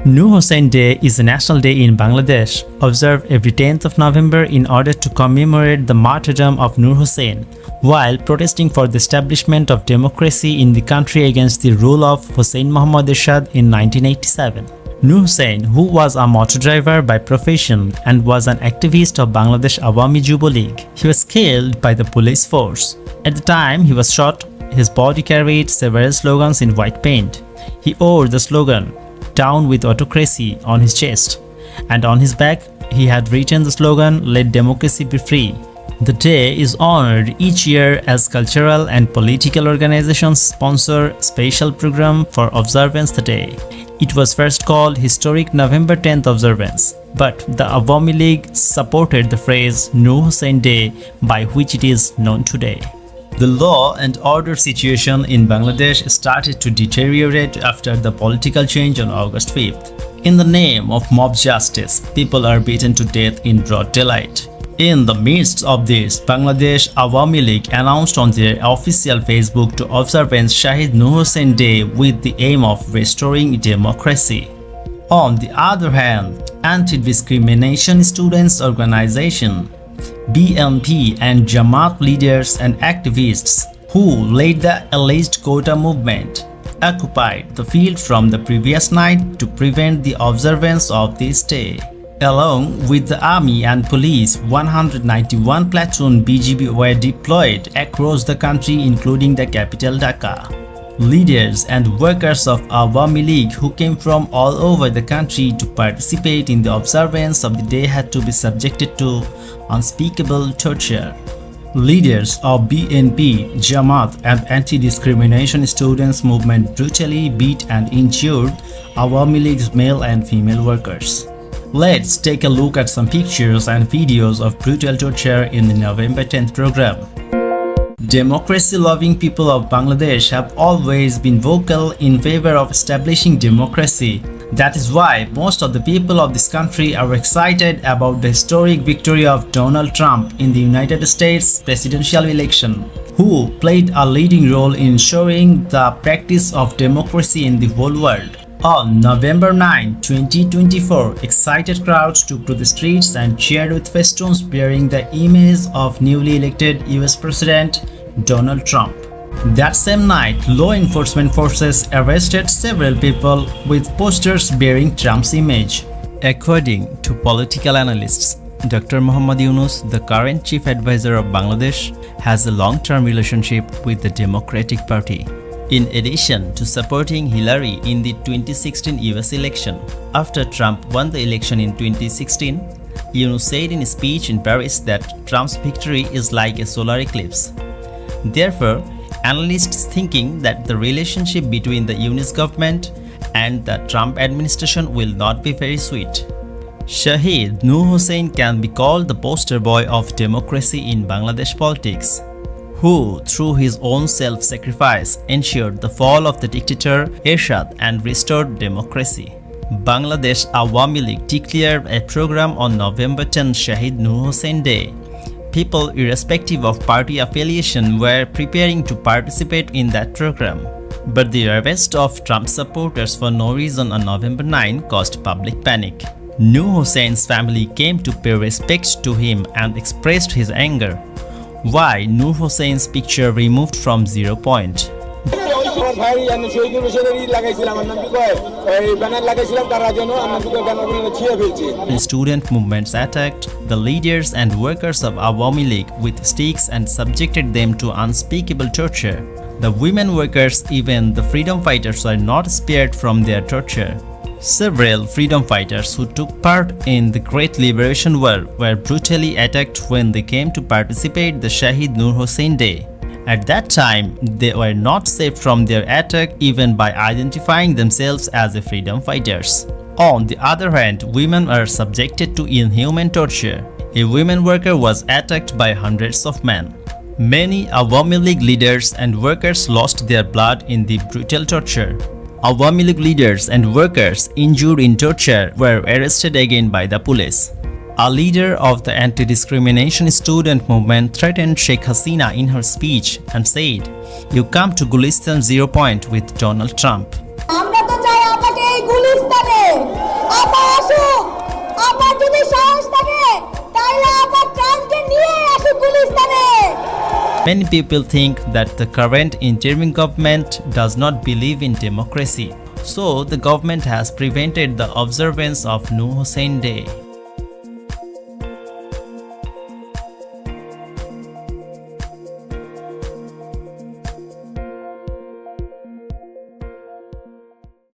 Nur Hossain Day is a national day in Bangladesh, observed every 10th of November in order to commemorate the martyrdom of Nur Hossain, while protesting for the establishment of democracy in the country against the rule of Hossein Muhammad Ershad in 1987. Nur Hossain, who was a motor driver by profession and was an activist of Bangladesh Awami Jubo League, he was killed by the police force. At the time he was shot, his body carried several slogans in white paint. He wore the slogan, "Down with autocracy" on his chest, and on his back he had written the slogan, "Let democracy be free." The day is honored each year as cultural and political organizations sponsor special program for observance the day. It was first called Historic November 10th Observance, but the Awami League supported the phrase Nur Hossain Day, by which it is known today. The law and order situation in Bangladesh started to deteriorate after the political change on August 5th. In the name of mob justice, people are beaten to death in broad daylight. In the midst of this, Bangladesh Awami League announced on their official Facebook to observance Shahid Nur Hossain Day with the aim of restoring democracy. On the other hand, Anti-Discrimination Students Organization BNP and Jamaat leaders and activists who led the alleged quota movement occupied the field from the previous night to prevent the observance of this day. Along with the army and police, 191 platoon BGB were deployed across the country, including the capital Dhaka. Leaders and workers of Awami League who came from all over the country to participate in the observance of the day had to be subjected to unspeakable torture. Leaders of BNP, Jamaat and Anti-Discrimination Students movement brutally beat and injured Awami League's male and female workers. Let's take a look at some pictures and videos of brutal torture in the November 10th program. Democracy-loving people of Bangladesh have always been vocal in favor of establishing democracy. That is why most of the people of this country are excited about the historic victory of Donald Trump in the United States presidential election, who played a leading role in ensuring the practice of democracy in the whole world. On November 9, 2024, excited crowds took to the streets and cheered with festoons bearing the image of newly elected US President Donald Trump. That same night, law enforcement forces arrested several people with posters bearing Trump's image. According to political analysts, Dr. Muhammad Yunus, the current chief advisor of Bangladesh, has a long-term relationship with the Democratic Party. In addition to supporting Hillary in the 2016 US election, after Trump won the election in 2016, Yunus said in a speech in Paris that Trump's victory is like a solar eclipse. Therefore, analysts thinking that the relationship between the Yunus government and the Trump administration will not be very sweet. Shahid Nur Hossain can be called the poster boy of democracy in Bangladesh politics, who through his own self-sacrifice ensured the fall of the dictator Ershad and restored democracy. Bangladesh Awami League declared a program on November 10 Shahid Nur Hossain Day. People irrespective of party affiliation were preparing to participate in that program. But the arrest of Trump supporters for no reason on November 9 caused public panic. Nur Hossain's family came to pay respect to him and expressed his anger. Why Nur Hossain's picture removed from 0 point? Student movements attacked the leaders and workers of Awami League with sticks and subjected them to unspeakable torture. The women workers, even the freedom fighters, were not spared from their torture. Several freedom fighters who took part in the Great Liberation War were brutally attacked when they came to participate in the Shahid Nur Hossain Day. At that time, they were not saved from their attack even by identifying themselves as freedom fighters. On the other hand, women are subjected to inhuman torture. A women worker was attacked by hundreds of men. Many Awami League leaders and workers lost their blood in the brutal torture. Awami League leaders and workers injured in torture were arrested again by the police. A leader of the anti-discrimination student movement threatened Sheikh Hasina in her speech and said, "You come to Gulistan 0 point with Donald Trump." আজকে এই গুলিস্তানে আপা আসুক। আপার যদি সাহস থাকে তাহলে আপা ট্রাম্পকে নিয়ে আসুক গুলিস্তানে। Many people think that the current interim government does not believe in democracy, so the government has prevented the observance of Nur Hossain Day.